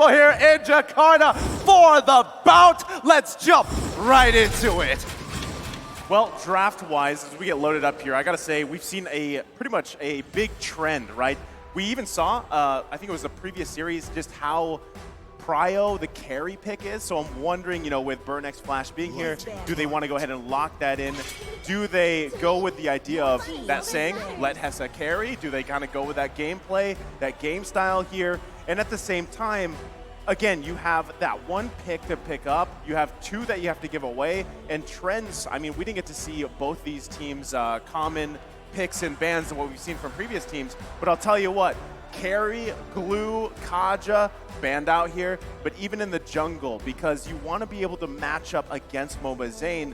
people here in Jakarta for the bout. Let's jump right into it. Well, draft-wise, as we get loaded up here, I gotta say, we've seen pretty much a big trend, right? We even saw, I think it was the previous series, just how prio the carry pick is. So I'm wondering, with Burn X Flash being here, do they want to go ahead and lock that in? Do they go with the idea of that saying, let Hessa carry? Do they kind of go with that gameplay, that game style here? And at the same time, again, you have that one pick to pick up. You have two that you have to give away. And trends, I mean, we didn't get to see both these teams' common picks and bans of what we've seen from previous teams. But I'll tell you what, Carry, Glue, Kaja, banned out here. But even in the jungle, because you want to be able to match up against Mobazane,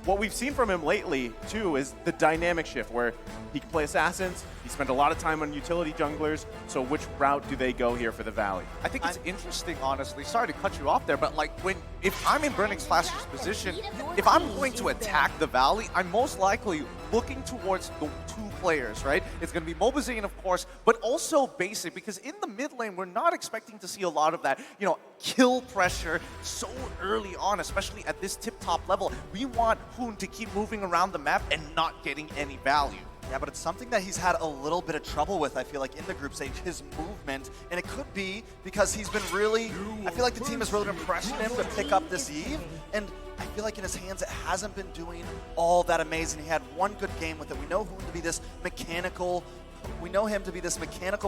what we've seen from him lately, too, is the dynamic shift where he can play assassins. He spent a lot of time on utility junglers. So which route do they go here for the Valley? I think it's interesting, honestly. Sorry to cut you off there, but if I'm in Burn X Flash's position, if I'm going to attack the Valley, I'm most likely looking towards the two players, right? It's going to be Mobazane, of course, but also Basic, because in the mid lane, we're not expecting to see a lot of that, kill pressure so early on, especially at this tip-top level. We want Hoon to keep moving around the map and not getting any value. Yeah, but it's something that he's had a little bit of trouble with, I feel like, in the group stage, his movement. And it could be because he's been really, I feel like the team has really been pressuring him to pick up this Eve. And I feel like in his hands, it hasn't been doing all that amazing. He had one good game with it. We know Hoon to be this mechanical,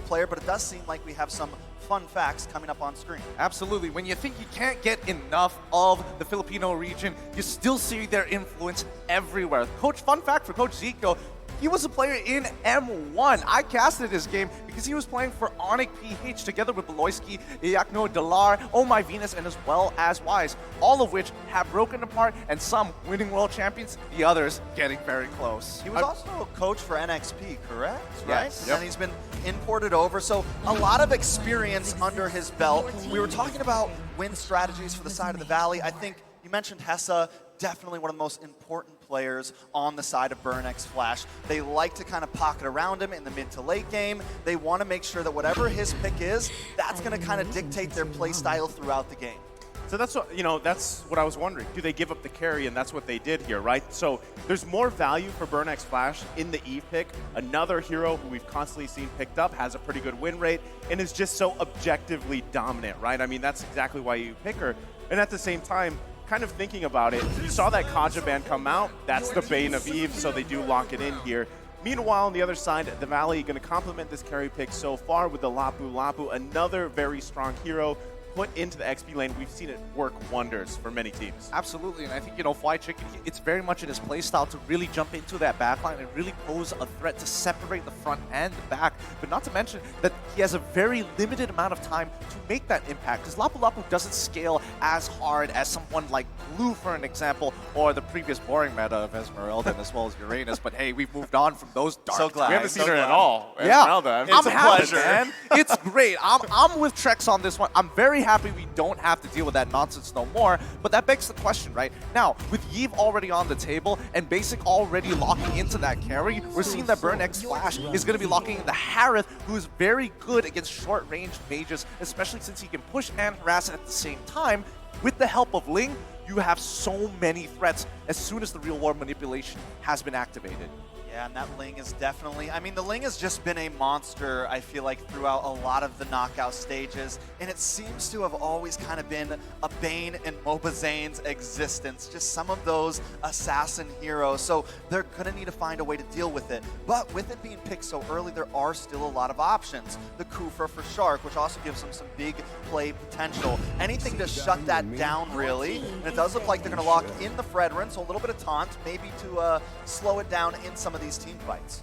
player, but it does seem like we have some fun facts coming up on screen. Absolutely. When you think you can't get enough of the Filipino region, you still see their influence everywhere. Fun fact for Coach Zico, he was a player in M1. I casted his game because he was playing for Onyx PH together with Beloyski, Iacno, Delar, Oh My Venus, and as well as Wise, all of which have broken apart, and some winning world champions, the others getting very close. He was also a coach for NXP, correct? Right? Yes. And he's been imported over, so a lot of experience under his belt. We were talking about win strategies for the side of the Valley. I think you mentioned Hessa, definitely one of the most important players on the side of Burn X Flash. They like to kind of pocket around him in the mid to late game. They want to make sure that whatever his pick is, that's going to kind of dictate their play style throughout the game. So that's what, that's what I was wondering. Do they give up the carry? And that's what they did here, right? So there's more value for Burn X Flash in the Eve pick. Another hero who we've constantly seen picked up, has a pretty good win rate, and is just so objectively dominant, right? I mean, that's exactly why you pick her. And at the same time, kind of thinking about it, you saw that Kaja ban come out. That's the bane of Eve, so they do lock it in here. Meanwhile, on the other side, the Valley going to complement this carry pick so far with the Lapu Lapu, another very strong hero put into the XP lane. We've seen it work wonders for many teams. Absolutely, and I think, Fly Chicken, it's very much in his playstyle to really jump into that backline and really pose a threat to separate the front and the back, but not to mention that he has a very limited amount of time to make that impact, because Lapu Lapu doesn't scale as hard as someone like Blue, for an example, or the previous boring meta of Esmeralda as well as Uranus, but hey, we've moved on from those dark So glad. We haven't seen her at all. Yeah, Esmeralda. It's a pleasure. Man. It's great. I'm with Trex on this one. I'm very happy we don't have to deal with that nonsense no more, but that begs the question, right? Now, with Yve already on the table and Basic already locking into that carry, we're seeing that Burn X Flash is going to be locking in the Harith, who is very good against short-range mages, especially since he can push and harass at the same time. With the help of Ling, you have so many threats as soon as the real world manipulation has been activated. Yeah, and that Ling is definitely, the Ling has just been a monster, I feel like, throughout a lot of the knockout stages, and it seems to have always kind of been a bane in Mobazane's existence, just some of those assassin heroes, so they're going to need to find a way to deal with it. But with it being picked so early, there are still a lot of options. The Kufra for Shark, which also gives them some big play potential. Anything to shut that down, really, and it does look like they're going to lock in the Fredrin, so a little bit of taunt, maybe to slow it down in some of these team fights.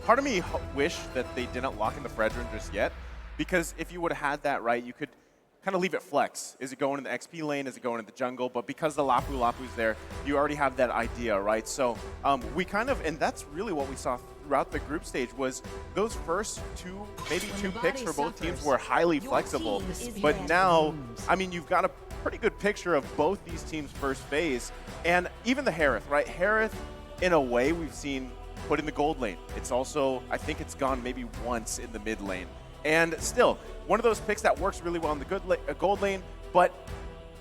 Part of me wish that they didn't lock in the Fredrin just yet, because if you would have had that right, you could kind of leave it flex. Is it going in the XP lane? Is it going in the jungle? But because the Lapu Lapu's there, you already have that idea, right? So we kind of, and that's really what we saw throughout the group stage, was those first maybe two picks for both teams were highly flexible. But now, you've got a pretty good picture of both these teams' first phase, and even the Harith, right? Harith, in a way, we've seen put in the gold lane. It's also, I think it's gone maybe once in the mid lane. And still, one of those picks that works really well in the gold lane, but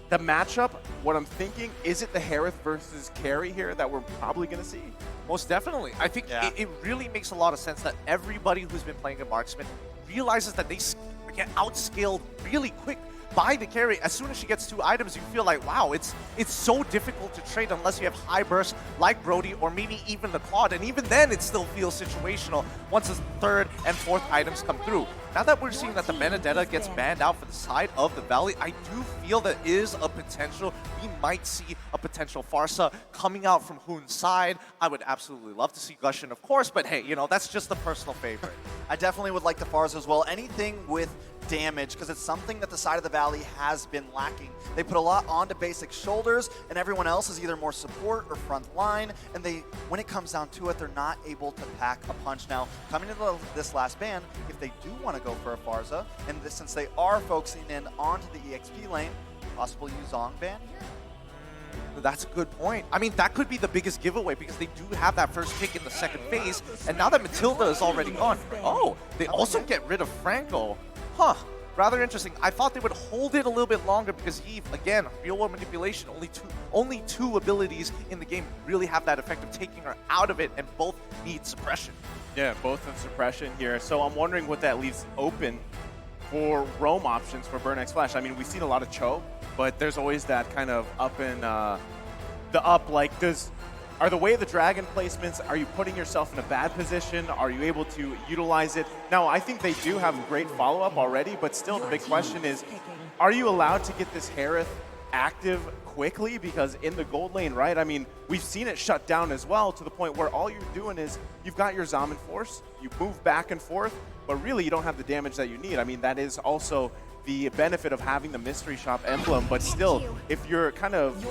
the matchup, what I'm thinking, is it the Harith versus Carry here that we're probably going to see? Most definitely. I think it really makes a lot of sense that everybody who's been playing a marksman realizes that they get outscaled really quick by the carry. As soon as she gets 2 items, you feel like, wow, it's so difficult to trade unless you have high burst like Brody or maybe even the Claude. And even then, it still feels situational once the 3rd and 4th items come through. Now that we're seeing that the Benedetta gets banned out for the side of the Valley, I do feel there is a potential. We might see a potential Farsa coming out from Hoon's side. I would absolutely love to see Gushin, of course, but hey, you know, that's just a personal favorite. I definitely would like the Farsa as well. Anything with damage, because it's something that the side of the Valley has been lacking. They put a lot onto basic shoulders, and everyone else is either more support or front line, and when it comes down to it, they're not able to pack a punch. Now, coming into this last ban, if they do want to go for a Farsa, and since they are focusing in onto the EXP lane, possible Yuzong ban here? That's a good point. I mean, that could be the biggest giveaway because they do have that first pick in the second phase, and now that Matilda is already gone, oh, they also get rid of Franco. Huh, rather interesting. I thought they would hold it a little bit longer because Eve, again, real world manipulation, only two abilities in the game really have that effect of taking her out of it, and both need suppression. Yeah, both have suppression here. So I'm wondering what that leaves open for roam options for Burn X Flash. I mean, we've seen a lot of Cho, but there's always that kind of up and like, are the Way of the Dragon placements, are you putting yourself in a bad position? Are you able to utilize it? Now, I think they do have great follow-up already, but still the big question is, are you allowed to get this Harith active quickly? Because in the gold lane, right, I mean, we've seen it shut down as well to the point where all you're doing is you've got your Zaman Force, you move back and forth, but really you don't have the damage that you need. I mean, that is also the benefit of having the Mystery Shop emblem, but still, if you're kind of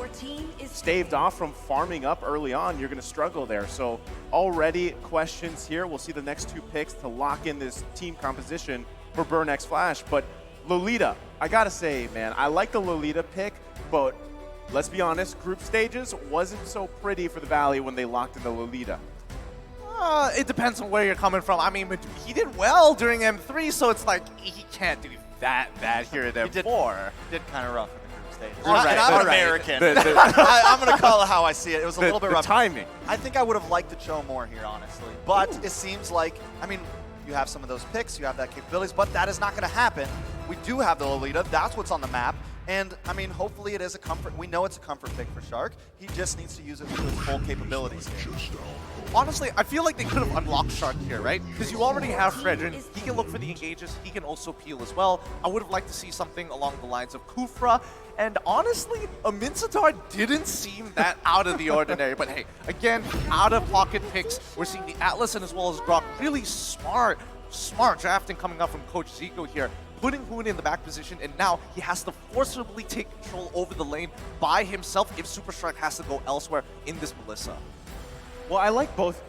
staved off from farming up early on, you're going to struggle there. So already questions here. We'll see the next 2 picks to lock in this team composition for Burn X Flash. But Lolita, I got to say, man, I like the Lolita pick, but let's be honest, group stages wasn't so pretty for the Valley when they locked in the Lolita. It depends on where you're coming from. I mean, he did well during M3, so it's like he can't do that bad here at M4. He did kind of rough in the group stage. All right, and I'm all an right. American. I'm going to call it how I see it. It was a little bit the rough. timing. I think I would have liked the Cho more here, honestly. But it seems like, I mean, you have some of those picks, you have that capabilities, but that is not going to happen. We do have the Lolita. That's what's on the map. And, I mean, hopefully it is a comfort. We know it's a comfort pick for Shark. He just needs to use it to his full capabilities. Honestly, I feel like they could have unlocked Shark here, right? Because you already have Fredrin. He can look for the engages. He can also peel as well. I would have liked to see something along the lines of Kufra. And honestly, a Mincetar didn't seem that out of the ordinary. But hey, again, out-of-pocket picks. We're seeing the Atlas and as well as Grok. Really smart drafting coming up from Coach Zico here. Putting Hoon in the back position, and now he has to forcibly take control over the lane by himself if Super Strike has to go elsewhere in this Melissa. Well, I like both.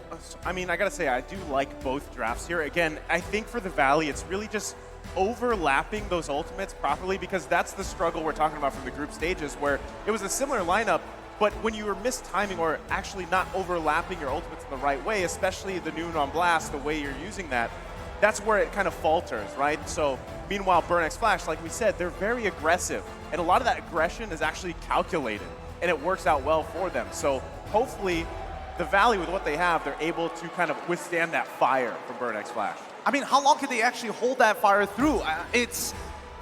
I mean, I gotta say, I do like both drafts here. Again, I think for the Valley, it's really just overlapping those ultimates properly, because that's the struggle we're talking about from the group stages, where it was a similar lineup, but when you were mistiming or actually not overlapping your ultimates in the right way, especially the Noon on Blast, the way you're using that, that's where it kind of falters, right? So, meanwhile, Burn X Flash, like we said, they're very aggressive, and a lot of that aggression is actually calculated, and it works out well for them. So, hopefully, the Valley, with what they have, they're able to kind of withstand that fire from Burn X Flash. I mean, how long can they actually hold that fire through?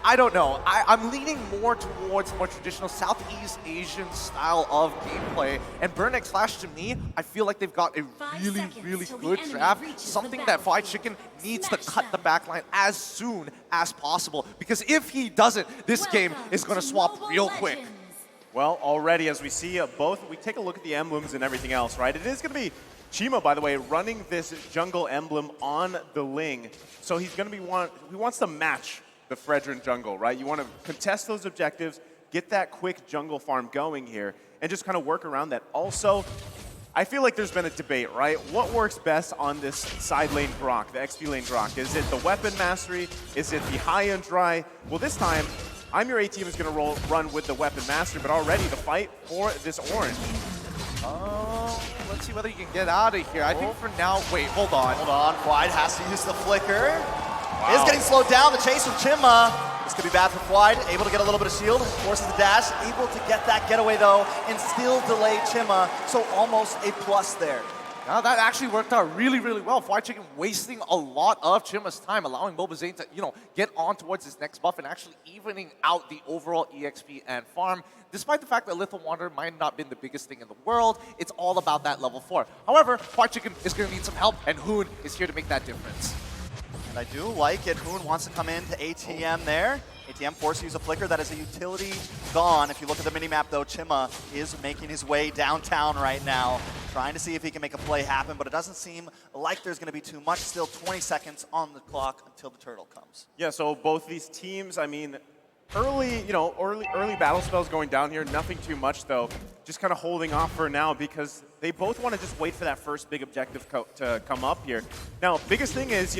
I don't know. I'm leaning more towards more traditional Southeast Asian style of gameplay. And Burn X Flash, to me, I feel like they've got a really good draft. Something that Fried Chicken needs to cut the backline as soon as possible. Because if he doesn't, this game is going to swap real quick. Well, already, as we see both, we take a look at the emblems and everything else, right? It is going to be Chima, by the way, running this jungle emblem on the Ling. So he's going to be he wants to match the Fredrin jungle, right? You want to contest those objectives, get that quick jungle farm going here, and just kind of work around that. Also, I feel like there's been a debate, right? What works best on this side lane Grok, the XP lane Grok? Is it the weapon mastery? Is it the high-end dry? Well, this time, I'm Your A-Team is going to run with the weapon mastery, but already the fight for this orange. Let's see whether you can get out of here. I think for now, wait, hold on. Hold on, Wide has to use the flicker. is getting slowed down. The chase from Chima. This could be bad for Fwide. Able to get a little bit of shield. Forces the dash. Able to get that getaway, though, and still delay Chima. So almost a plus there. Now that actually worked out really, really well. Fried Chicken wasting a lot of Chima's time, allowing Mobazane to, get on towards his next buff and actually evening out the overall EXP and farm. Despite the fact that Lethal Wanderer might not have been the biggest thing in the world, it's all about that level 4. However, Fried Chicken is going to need some help, and Hoon is here to make that difference. And I do like it. Hoon wants to come into ATM there. ATM forced to use a flicker. That is a utility gone. If you look at the minimap, though, Chima is making his way downtown right now, trying to see if he can make a play happen, but it doesn't seem like there's going to be too much. Still 20 seconds on the clock until the turtle comes. Yeah, so both these teams, I mean, early battle spells going down here, nothing too much though. Just kind of holding off for now because they both want to just wait for that first big objective to come up here. Now, biggest thing is,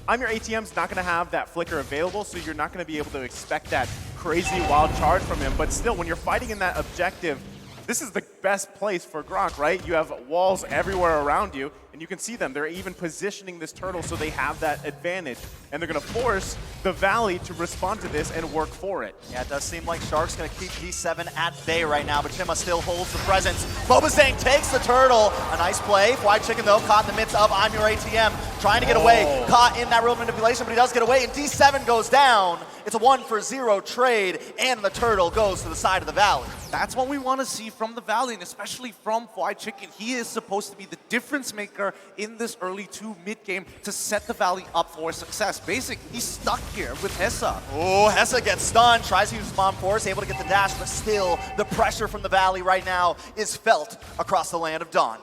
I'm your ATM's not going to have that flicker available, so you're not going to be able to expect that crazy wild charge from him. But still, when you're fighting in that objective, this is the best place for Grok, right? You have walls everywhere around you, and you can see them. They're even positioning this turtle so they have that advantage. And they're going to force the Valley to respond to this and work for it. Yeah, it does seem like Shark's going to keep D7 at bay right now, but Chima still holds the presence. Mobazane takes the turtle. A nice play. Fried Chicken, though, caught in the midst of I'm your ATM, trying to get away. Caught in that real manipulation, but he does get away, and D7 goes down. It's a 1-for-0 trade, and the turtle goes to the side of the Valley. That's what we want to see from the Valley, and especially from Fried Chicken. He is supposed to be the difference maker in this early 2 mid-game to set the Valley up for success. Basically, he's stuck here with Hessa. Oh, Hessa gets stunned, tries to use Mom Force, able to get the dash, but still, the pressure from the Valley right now is felt across the land of Dawn.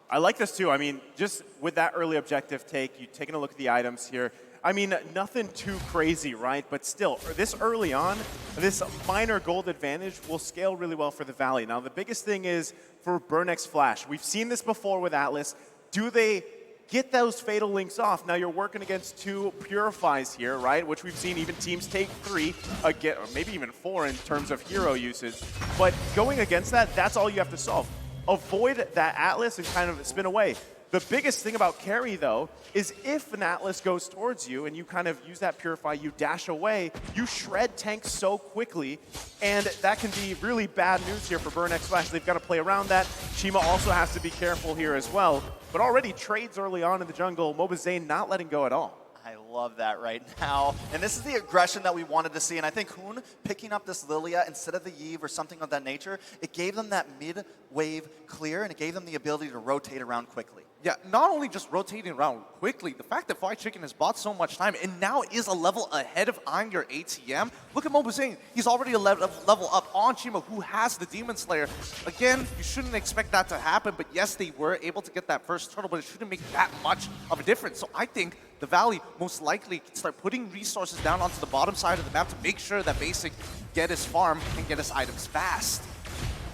I like this too. I mean, just with that early objective take, you taking a look at the items here. I mean, nothing too crazy, right? But still, this early on, this minor gold advantage will scale really well for the Valley. Now, the biggest thing is for Burnex Flash. We've seen this before with Atlas. Do they get those Fatal Links off? Now, you're working against 2 Purifies here, right? Which we've seen even teams take 3, again, or maybe even 4 in terms of hero usage. But going against that, that's all you have to solve. Avoid that Atlas and kind of spin away. The biggest thing about carry, though, is if an Atlas goes towards you and you kind of use that Purify, you dash away, you shred tanks so quickly, and that can be really bad news here for Burnex Flash. They've got to play around that. Chima also has to be careful here as well. But already trades early on in the jungle, Mobazane not letting go at all. I love that right now. And this is the aggression that we wanted to see. And I think Hoon picking up this Lilia instead of the Yve or something of that nature, it gave them that mid-wave clear, and it gave them the ability to rotate around quickly. Yeah, not only just rotating around quickly, the fact that Fried Chicken has bought so much time and now is a level ahead of I'm your ATM. Look at Mobazane. He's already a level up on Chima, who has the Demon Slayer. Again, you shouldn't expect that to happen, but yes, they were able to get that first turtle, but it shouldn't make that much of a difference. So I think the Valley most likely can start putting resources down onto the bottom side of the map to make sure that Basic get his farm and get his items fast.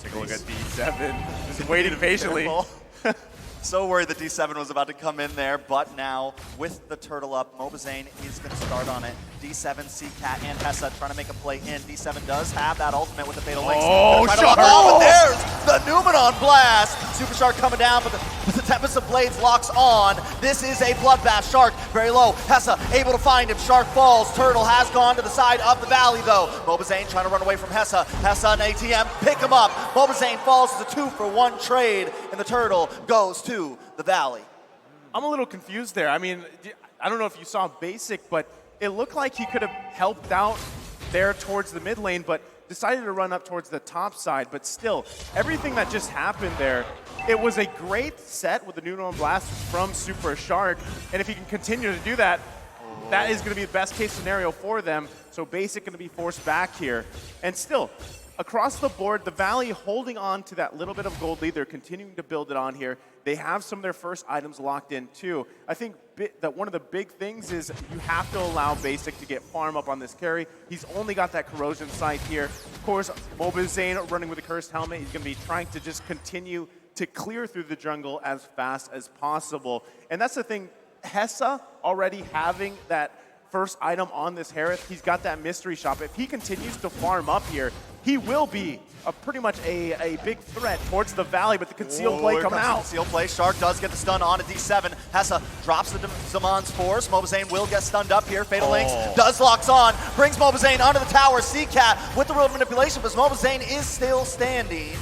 Take a look at D7, just waiting patiently. So worried that D7 was about to come in there, but now with the turtle up, Mobazane is going to start on it. D7, C-Cat, and Hessa trying to make a play in. D7 does have that ultimate with the Fatal Links. Oh, Shark! But there's the Numenon Blast! Super Shark coming down, but the Tempest of Blades locks on. This is a bloodbath. Shark very low. Hessa able to find him. Shark falls. Turtle has gone to the side of the Valley, though. Mobazane trying to run away from Hessa. Hessa and ATM pick him up. Mobazane falls to the 2-for-1 trade, and the Turtle goes to the Valley. I'm a little confused there. I mean, I don't know if you saw Basic, but it looked like he could have helped out there towards the mid lane, but decided to run up towards the top side. But still, everything that just happened there, it was a great set with the Numenon Blast from Super Shark. And if he can continue to do that, that is going to be the best case scenario for them. So Basic going to be forced back here. And still, across the board, the Valley holding on to that little bit of gold lead. They're continuing to build it on here. They have some of their first items locked in too. I think that one of the big things is you have to allow Basic to get farm up on this carry. He's only got that corrosion sight here. Of course, Mobazane running with a cursed helmet. He's going to be trying to just continue to clear through the jungle as fast as possible. And that's the thing, Hessa already having that first item on this Harith, he's got that mystery shop. If he continues to farm up here, he will be pretty much a big threat towards the Valley, but the concealed play Here coming comes the out. Concealed play. Shark does get the stun on to D7. Hessa drops the Zaman's force. Mobazane will get stunned up here. Fatal Links does locks on. Brings Mobazane onto the tower. CCat with the real manipulation, but Mobazane is still standing.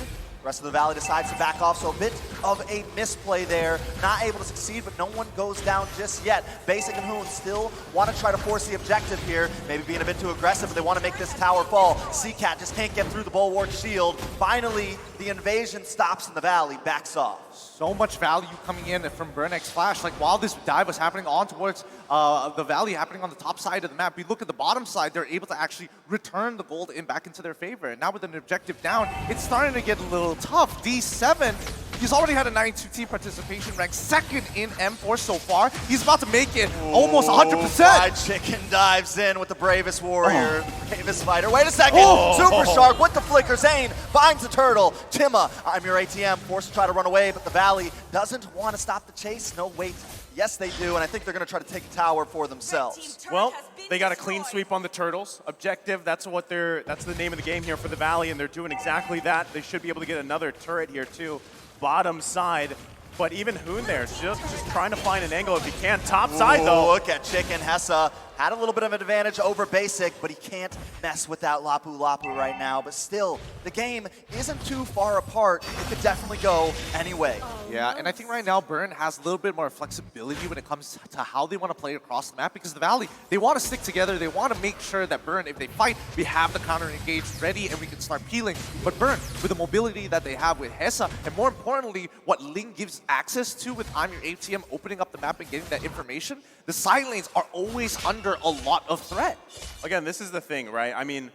Rest of the Valley decides to back off, so a bit of a misplay there. Not able to succeed, but no one goes down just yet. Basic and Hoon still want to try to force the objective here. Maybe being a bit too aggressive, but they want to make this tower fall. CCat just can't get through the Bulwark shield. Finally, the invasion stops and the Valley backs off. So much value coming in from Burnex Flash. Like, while this dive was happening on towards the Valley, happening on the top side of the map, we look at the bottom side, they're able to actually return the gold in back into their favor. And now with an objective down, it's starting to get a little tough. D7, he's already had a 92 team participation, ranked second in M4 so far. He's about to make it almost 100%. Fried Chicken dives in with the bravest warrior, the bravest fighter. Wait a second, Super Shark with the flicker. Zane finds the turtle. Timma, I'm your ATM, forced to try to run away, but the Valley doesn't want to stop the chase. No, wait. Yes, they do, and I think they're going to try to take a tower for themselves. Well, they got a clean sweep on the Turtles. Objective, that's the name of the game here for the Valley, and they're doing exactly that. They should be able to get another turret here too. Bottom side, but even Hoon there, just trying to find an angle if he can. Top side though. Look at Chicken. Hessa had a little bit of an advantage over Basic, but he can't mess with that Lapu Lapu right now. But still, the game isn't too far apart. It could definitely go any way. Yeah, and I think right now Burn has a little bit more flexibility when it comes to how they want to play across the map, because the Valley, they want to stick together. They want to make sure that Burn, if they fight, we have the counter engage ready and we can start peeling. But Burn, with the mobility that they have with Hessa, and more importantly, what Ling gives access to with I'm Your ATM opening up the map and getting that information, the side lanes are always under a lot of threat. Again, this is the thing, right? I mean,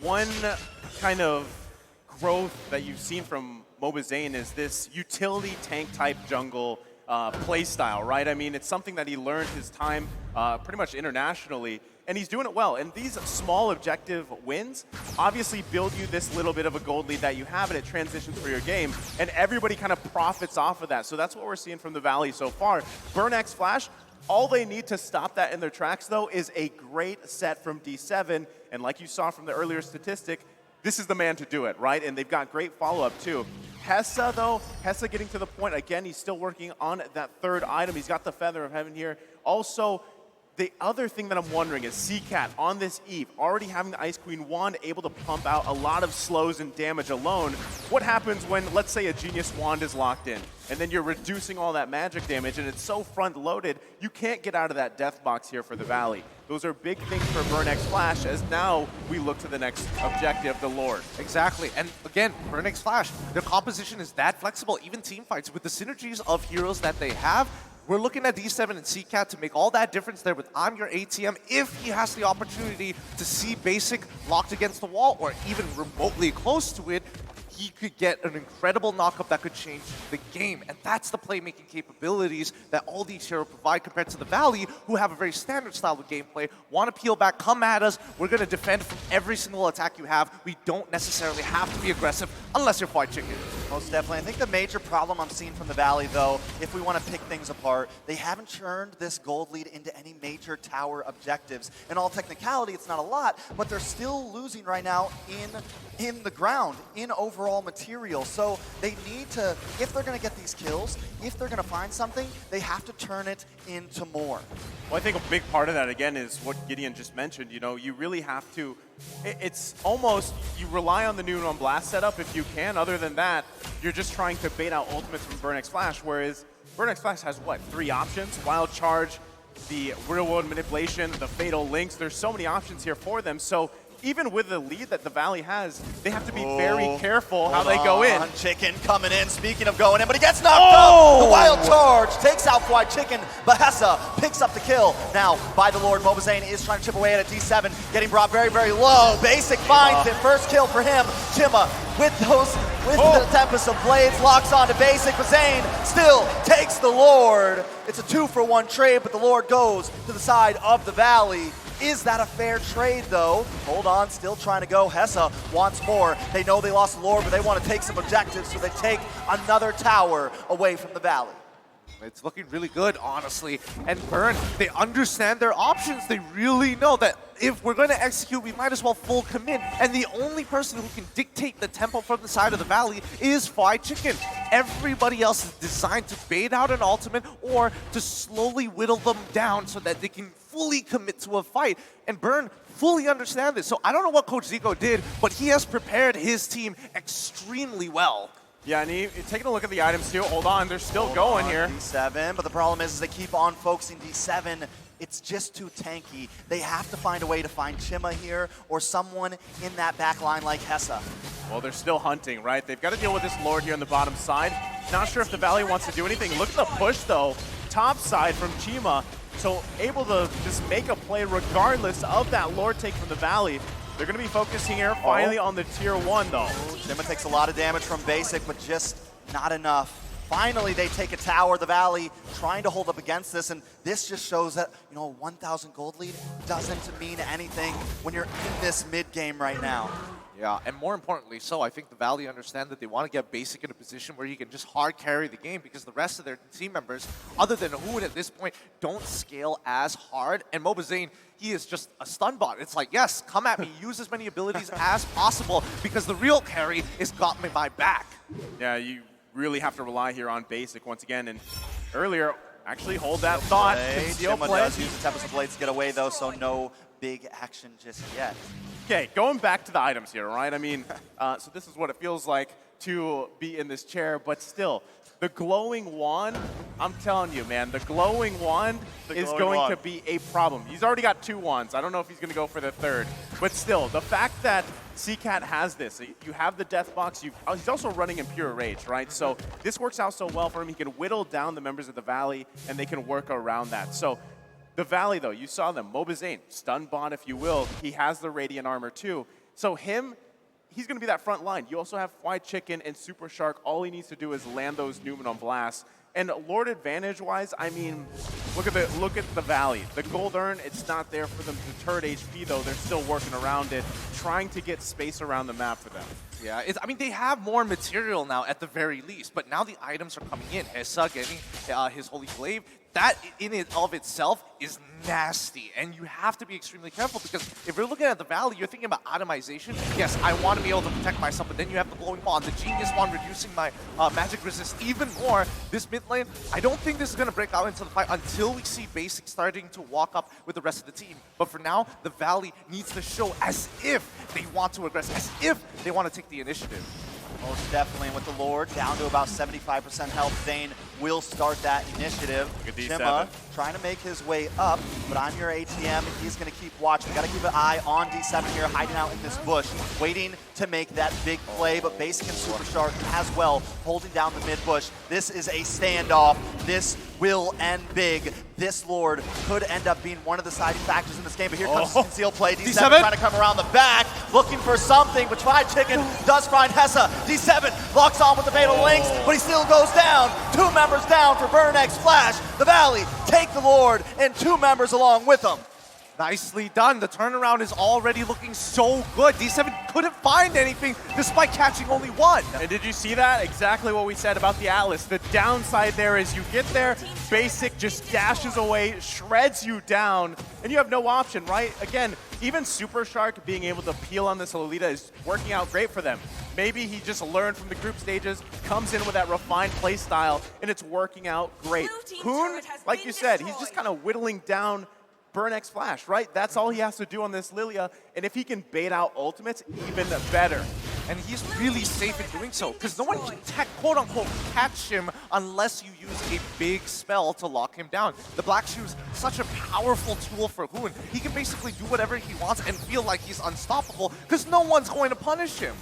one kind of growth that you've seen from Mobazane is this utility tank type jungle play style, right? I mean, it's something that he learned his time pretty much internationally, and he's doing it well. And these small objective wins obviously build you this little bit of a gold lead that you have, and it transitions for your game, and everybody kind of profits off of that. So that's what we're seeing from the Valley so far. Burnex Flash, all they need to stop that in their tracks, though, is a great set from D7. And like you saw from the earlier statistic, this is the man to do it, right? And they've got great follow-up, too. Hessa, though, Hessa getting to the point, again, he's still working on that third item. He's got the Feather of Heaven here. Also, the other thing that I'm wondering is CCat on this Eve, already having the Ice Queen wand, able to pump out a lot of slows and damage alone. What happens when, let's say, a Genius wand is locked in, and then you're reducing all that magic damage, and it's so front-loaded, you can't get out of that death box here for the Valley. Those are big things for Burnex Flash, as now we look to the next objective, the Lord. Exactly, and again, Burnex Flash, their composition is that flexible, even team fights, with the synergies of heroes that they have. We're looking at D7 and CCat to make all that difference there with I'm Your ATM if he has the opportunity to see Basic locked against the wall or even remotely close to it. He could get an incredible knockup that could change the game. And that's the playmaking capabilities that all these heroes provide compared to the Valley, who have a very standard style of gameplay, want to peel back, come at us, we're going to defend from every single attack you have. We don't necessarily have to be aggressive unless you're Fried Chicken. Most definitely. I think the major problem I'm seeing from the Valley, though, if we want to pick things apart, they haven't churned this gold lead into any major tower objectives. In all technicality, it's not a lot, but they're still losing right now in the ground, in overall material. So they need to, if they're going to get these kills, if they're going to find something, they have to turn it into more. Well, I think a big part of that, again, is what Gideon just mentioned. You know, you really have to, it's almost, you rely on the Noon on Blast setup if you can. Other than that, you're just trying to bait out ultimates from Burnex Flash, whereas Burnex Flash has, what, 3 options? Wild Charge, the Real World Manipulation, the Fatal Links. There's so many options here for them. So even with the lead that the Valley has, they have to be very careful how they go in. Chicken coming in, speaking of going in, but he gets knocked up. The Wild Charge takes out Fried Chicken, but Hessa picks up the kill. Now, by the Lord, Mobazane is trying to chip away at a D7, getting brought very, very low. Basic finds it, first kill for him. Timma with the Tempest of Blades, locks on to Basic, but Zane still takes the Lord. It's a 2-for-1 trade, but the Lord goes to the side of the Valley. Is that a fair trade, though? Hold on, still trying to go. Hessa wants more. They know they lost the Lord, but they want to take some objectives, so they take another tower away from the Valley. It's looking really good, honestly. And Burn, they understand their options. They really know that if we're going to execute, we might as well full commit. And the only person who can dictate the tempo from the side of the Valley is Fried Chicken. Everybody else is designed to bait out an ultimate or to slowly whittle them down so that they can fully commit to a fight. And Burn fully understand this. So I don't know what Coach Zico did, but he has prepared his team extremely well. Yeah, and taking a look at the items too. Hold on, they're still going here. D7, but the problem is they keep on focusing D7. It's just too tanky. They have to find a way to find Chima here or someone in that back line like Hessa. Well, they're still hunting, right? They've got to deal with this Lord here on the bottom side. Not sure if the Valley wants to do anything. Look at the push, though. Top side from Chima. So able to just make a play regardless of that Lord take from the Valley. They're going to be focusing here finally on the tier 1, though. Chima takes a lot of damage from basic, but just not enough. Finally, they take a tower, the Valley, trying to hold up against this, and this just shows that, you know, a 1,000 gold lead doesn't mean anything when you're in this mid-game right now. Yeah, and more importantly so, I think the Valley understand that they want to get Basic in a position where he can just hard carry the game because the rest of their team members, other than Hoon at this point, don't scale as hard. And Mobazane, he is just a stun bot. It's like, yes, come at me, use as many abilities as possible because the real carry is got me my back. Yeah, you really have to rely here on Basic once again. And earlier, actually hold that thought. Conceal Chima play. does use the Tempest of Blades to get away, though, so no big action just yet. Okay, going back to the items here, right? I mean, so this is what it feels like to be in this chair, but still, the glowing wand, I'm telling you, man, the glowing wand is going to be a problem. He's already got 2 wands. I don't know if he's going to go for the 3rd, but still, the fact that CCAT has this, you have the death box, he's also running in pure rage, right? So this works out so well for him. He can whittle down the members of the Valley, and they can work around that. So the Valley, though, you saw them. Mobazane, stun bot, if you will. He has the Radiant Armor, too. So he's going to be that front line. You also have Fried Chicken and Super Shark. All he needs to do is land those Newman on blast. And Lord advantage-wise, I mean, look at the Valley. The gold urn, it's not there for them to turret HP, though. They're still working around it, trying to get space around the map for them. Yeah, I mean, they have more material now at the very least, but now the items are coming in. Hessa getting his Holy Glaive. That in and of itself is nasty, and you have to be extremely careful because if you're looking at the Valley, you're thinking about itemization. Yes, I want to be able to protect myself, but then you have the Glowing Wand, the Genius Wand reducing my magic resist even more. This mid lane, I don't think this is going to break out into the fight until we see Basic starting to walk up with the rest of the team. But for now, the Valley needs to show as if they want to aggress, as if they want to take the initiative. Most definitely, and with the Lord down to about 75% health, Zane will start that initiative. Look at D7. Chima trying to make his way up, but I'm your ATM. He's going to keep watching. We got to keep an eye on D7 here, hiding out in this bush, waiting to make that big play, but Basic and Super Shark as well, holding down the mid bush. This is a standoff. This will end big. This Lord could end up being one of the deciding factors in this game, but here comes the concealed play. D7 trying to come around the back, looking for something, but Fried Chicken does find Hessa. D7 locks on with the Fatal Links, but he still goes down. 2 members down for Burn X Flash. The Valley take the Lord and 2 members along with him. Nicely done. The turnaround is already looking so good. D7 couldn't find anything despite catching only 1. And did you see that? Exactly what we said about the Atlas. The downside there is you get there, Basic just dashes away, shreds you down, and you have no option, right? Again, even Super Shark being able to peel on this Lolita is working out great for them. Maybe he just learned from the group stages, comes in with that refined play style, and it's working out great. Hoon, like you said, he's just kind of whittling down Burn X Flash, right? That's all he has to do on this Lilia, and if he can bait out ultimates, even better. And he's really safe in doing so, because no one can, quote-unquote, catch him unless you use a big spell to lock him down. The Black Shoe's such a powerful tool for Hoon. He can basically do whatever he wants and feel like he's unstoppable, because no one's going to punish him.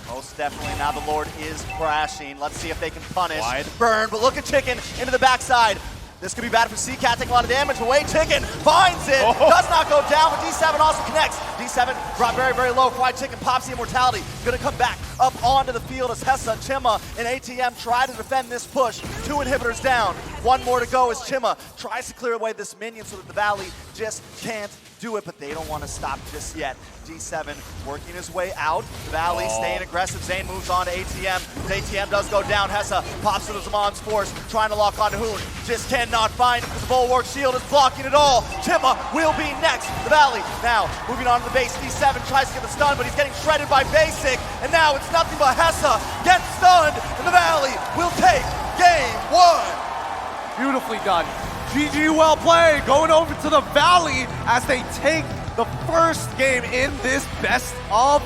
Most definitely. Now the Lord is crashing. Let's see if they can punish Burn, but look at Chicken into the backside. This could be bad for CCAT, taking a lot of damage away. Chicken finds it, does not go down, but D7 also connects. D7 brought very, very low. Fried Chicken pops the immortality. Gonna come back up onto the field as Hessa, Chima, and ATM try to defend this push. 2 inhibitors down. 1 more to go as Chima tries to clear away this minion so that the Valley just can't do it, but they don't want to stop just yet. D7 working his way out. Valley staying aggressive. Zane moves on to ATM. ATM does go down. Hessa pops to the Zaman's force, trying to lock on to Hoon. Just cannot find him because the Bulwark shield is blocking it all. Timma will be next. The Valley now moving on to the base. D7 tries to get the stun, but he's getting shredded by Basic. And now it's nothing but Hessa gets stunned, and the Valley will take game 1. Beautifully done. GG, well played. Going over to the Valley as they take the first game in this best of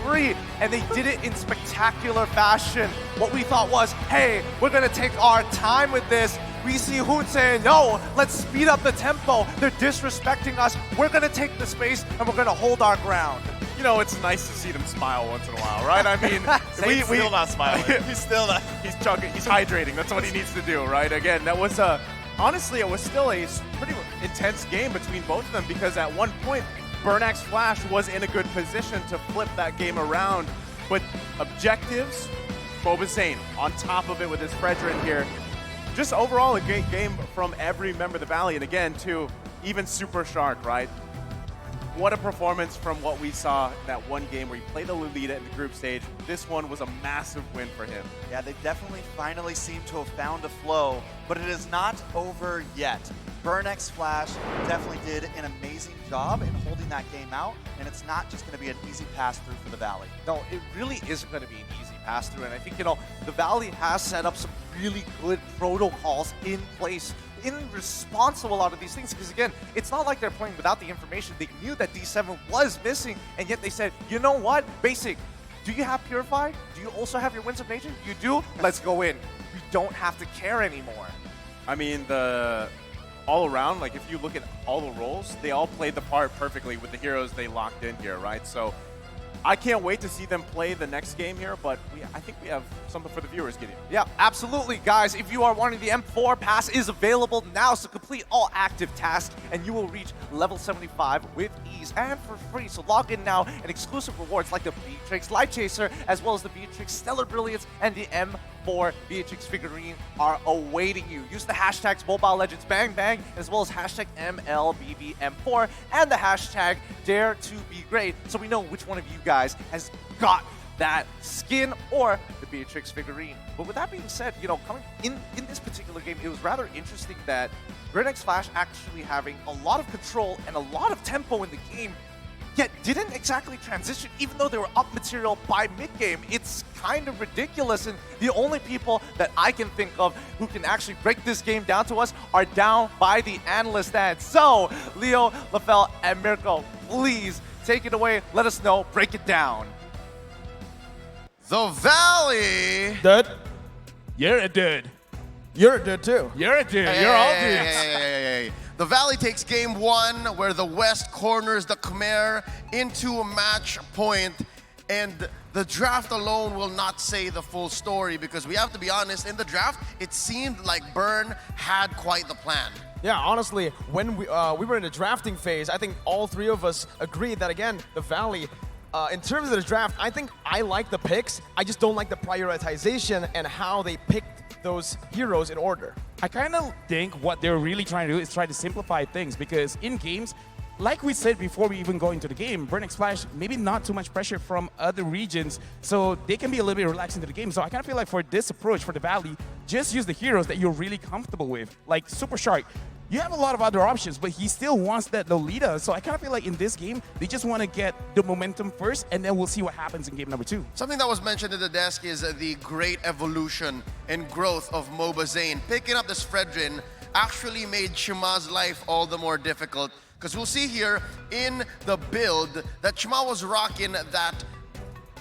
3. And they did it in spectacular fashion. What we thought was, hey, we're going to take our time with this. We see Hoon saying, no, let's speed up the tempo. They're disrespecting us. We're going to take the space and we're going to hold our ground. You know, it's nice to see them smile once in a while, right? I mean, Zane's still not smiling. He's still not. He's chugging. He's hydrating. That's what he needs to do, right? Again, that was honestly, it was still a pretty intense game between both of them because at one point, Burnax Flash was in a good position to flip that game around. But objectives, Boba Zane on top of it with his Fredrin here. Just overall a great game from every member of the Valley. And again, too, even Super Shark, right? What a performance from what we saw that one game where he played the Lolita in the group stage. This one was a massive win for him. Yeah, they definitely finally seem to have found a flow, but it is not over yet. Burnex Flash definitely did an amazing job in holding that game out, and it's not just going to be an easy pass-through for the Valley. No, it really isn't going to be an easy pass-through, and I think, the Valley has set up some really good protocols in place in response to a lot of these things, because again, it's not like they're playing without the information. They knew that D7 was missing, and yet they said, you know what, Basic, do you have Purify? Do you also have your Winds of Nature? You do? Let's go in. We don't have to care anymore. I mean, all around, like if you look at all the roles, they all played the part perfectly with the heroes they locked in here, right? So I can't wait to see them play the next game here, but I think we have something for the viewers, Gideon. Yeah, absolutely, guys. If you are wanting the M4 pass is available now, so complete all active tasks, and you will reach level 75 with ease and for free. So log in now, and exclusive rewards like the Beatrix Light Chaser, as well as the Beatrix Stellar Brilliance, and the M4 Beatrix figurine are awaiting you. Use the hashtags Mobile Legends Bang Bang, as well as hashtag MLBBM4, and the hashtag Dare to Be Great, so we know which one of you guys has got that skin or the Beatrix figurine. But with that being said, coming in this particular game, it was rather interesting that Burnex Flash actually having a lot of control and a lot of tempo in the game, yet didn't exactly transition, even though they were up material by mid-game. It's kind of ridiculous, and the only people that I can think of who can actually break this game down to us are down by the analyst stand. So, Leo, LaFell, and Mirko, please take it away. Let us know. Break it down. The Valley. Dude. You're a dude. You're a dude too. You're a dude. You're all dudes. Hey. The Valley takes game 1 where the West corners the Khmer into a match point, and the draft alone will not say the full story, because we have to be honest, in the draft, it seemed like Burn had quite the plan. Yeah, honestly, when we were in the drafting phase, I think all three of us agreed that, again, the Valley, in terms of the draft, I think I like the picks. I just don't like the prioritization and how they picked those heroes in order. I kind of think what they're really trying to do is try to simplify things, because in games, like we said before we even go into the game, Burnex Flash, maybe not too much pressure from other regions, so they can be a little bit relaxed into the game. So I kind of feel like for this approach, for the Valley, just use the heroes that you're really comfortable with, like Super Shark. You have a lot of other options, but he still wants that Lolita. So I kind of feel like in this game, they just want to get the momentum first, and then we'll see what happens in game number 2. Something that was mentioned at the desk is the great evolution and growth of Moba Zane. Picking up this Fredrin actually made Chima's life all the more difficult, because we'll see here in the build that Chima was rocking that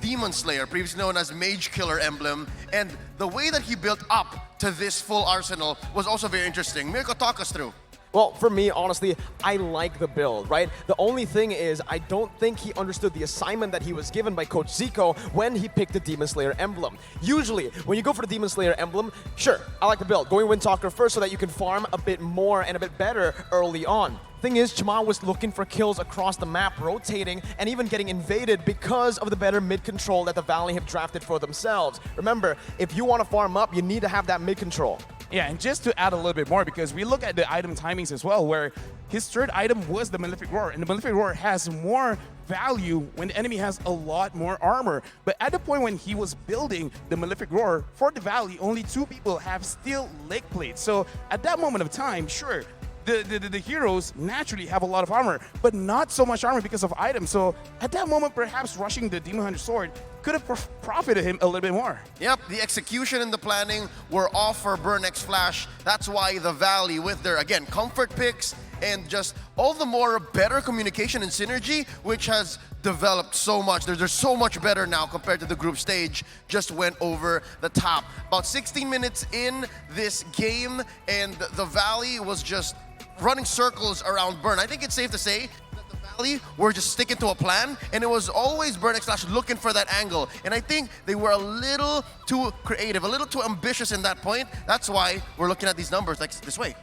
Demon Slayer, previously known as Mage Killer emblem, and the way that he built up to this full arsenal was also very interesting. Mirko, talk us through. Well, for me, honestly, I like the build, right? The only thing is, I don't think he understood the assignment that he was given by Coach Zico when he picked the Demon Slayer emblem. Usually, when you go for the Demon Slayer emblem, sure, I like the build. Going Windtalker first so that you can farm a bit more and a bit better early on. Thing is, Chima was looking for kills across the map, rotating, and even getting invaded because of the better mid-control that the Valley have drafted for themselves. Remember, if you want to farm up, you need to have that mid-control. Yeah, and just to add a little bit more, because we look at the item timings as well, where his third item was the Malefic Roar, and the Malefic Roar has more value when the enemy has a lot more armor. But at the point when he was building the Malefic Roar for the Valley, only 2 people have steel leg plates. So at that moment of time, sure, the heroes naturally have a lot of armor, but not so much armor because of items. So at that moment, perhaps rushing the Demon Hunter Sword could have profited him a little bit more. Yep, the execution and the planning were off for Burn X Flash. That's why the Valley, with their, again, comfort picks and just all the more better communication and synergy, which has developed so much. They're so much better now compared to the group stage, just went over the top. About 16 minutes in this game, and the Valley was just running circles around Burn. I think it's safe to say that the Valley were just sticking to a plan, and it was always Burn X Flash looking for that angle. And I think they were a little too creative, a little too ambitious in that point. That's why we're looking at these numbers like this way.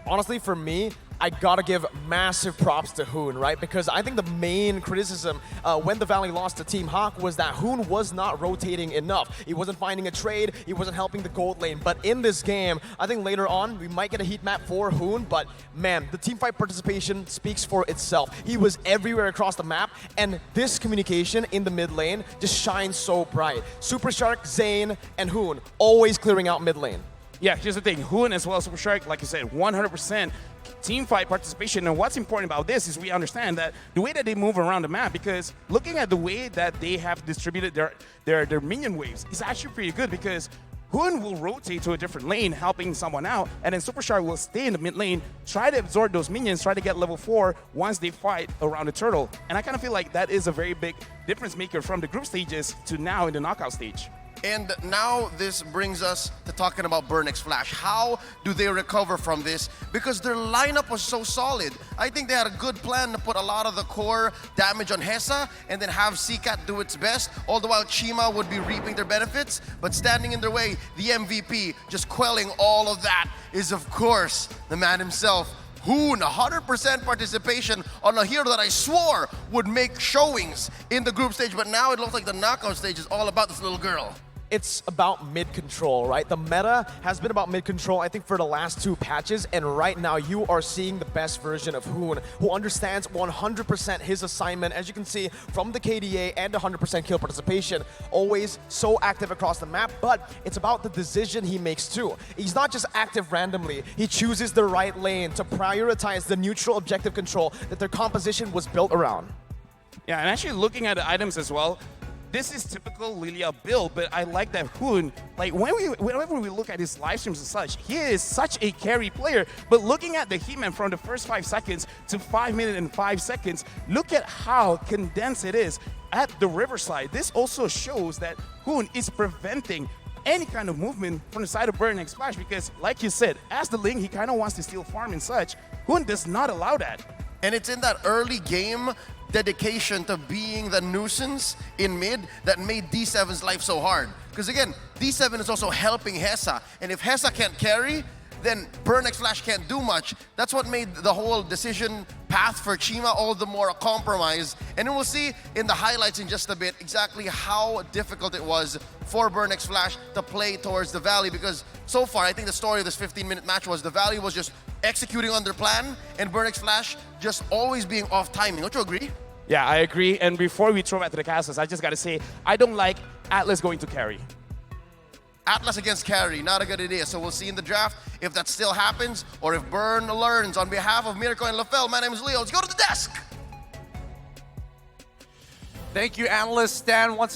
Honestly, for me, I gotta give massive props to Hoon, right? Because I think the main criticism when the Valley lost to Team Hawk was that Hoon was not rotating enough. He wasn't finding a trade, he wasn't helping the gold lane. But in this game, I think later on, we might get a heat map for Hoon, but man, the teamfight participation speaks for itself. He was everywhere across the map, and this communication in the mid lane just shines so bright. Super Shark, Zane, and Hoon always clearing out mid lane. Yeah, here's the thing. Hoon as well as Super Shark, like you said, 100% team fight participation. And what's important about this is we understand that the way that they move around the map, because looking at the way that they have distributed their minion waves is actually pretty good, because Hoon will rotate to a different lane, helping someone out, and then Super Shark will stay in the mid lane, try to absorb those minions, try to get level 4 once they fight around the turtle. And I kind of feel like that is a very big difference maker from the group stages to now in the knockout stage. And now this brings us to talking about Burn X Flash. How do they recover from this? Because their lineup was so solid. I think they had a good plan to put a lot of the core damage on Hesa and then have Seacat do its best, all the while Chima would be reaping their benefits. But standing in their way, the MVP, just quelling all of that, is of course the man himself, Hoon. 100% participation on a hero that I swore would make showings in the group stage, but now it looks like the knockout stage is all about this little girl. It's about mid-control, right? The meta has been about mid-control, I think, for the last 2 patches, and right now you are seeing the best version of Hoon, who understands 100% his assignment, as you can see from the KDA and 100% kill participation. Always so active across the map, but it's about the decision he makes too. He's not just active randomly, he chooses the right lane to prioritize the neutral objective control that their composition was built around. Yeah, and actually looking at the items as well, this is typical Lilia build, but I like that Hoon, like whenever we look at his live streams and such, he is such a carry player, but looking at the He-Man from the first 5 seconds to 5 minutes and 5 seconds, look at how condensed it is at the Riverside. This also shows that Hoon is preventing any kind of movement from the side of Burn X Flash, because like you said, as the Ling, he kind of wants to steal farm and such. Hoon does not allow that. And it's in that early game dedication to being the nuisance in mid that made D7's life so hard. Because again, D7 is also helping Hesa, and if Hesa can't carry, then Burn X Flash can't do much. That's what made the whole decision path for Chima all the more a compromise. And we'll see in the highlights in just a bit exactly how difficult it was for Burn X Flash to play towards the Valley, because so far I think the story of this 15-minute match was the Valley was just executing on their plan and Burn X Flash just always being off timing. Don't you agree? Yeah, I agree. And before we throw back to the castles, I just got to say, I don't like Atlas going to carry. Atlas against carry, not a good idea. So we'll see in the draft if that still happens or if Burn learns. On behalf of Mirko and LaFell, my name is Leo. Let's go to the desk. Thank you, analyst Stan. Once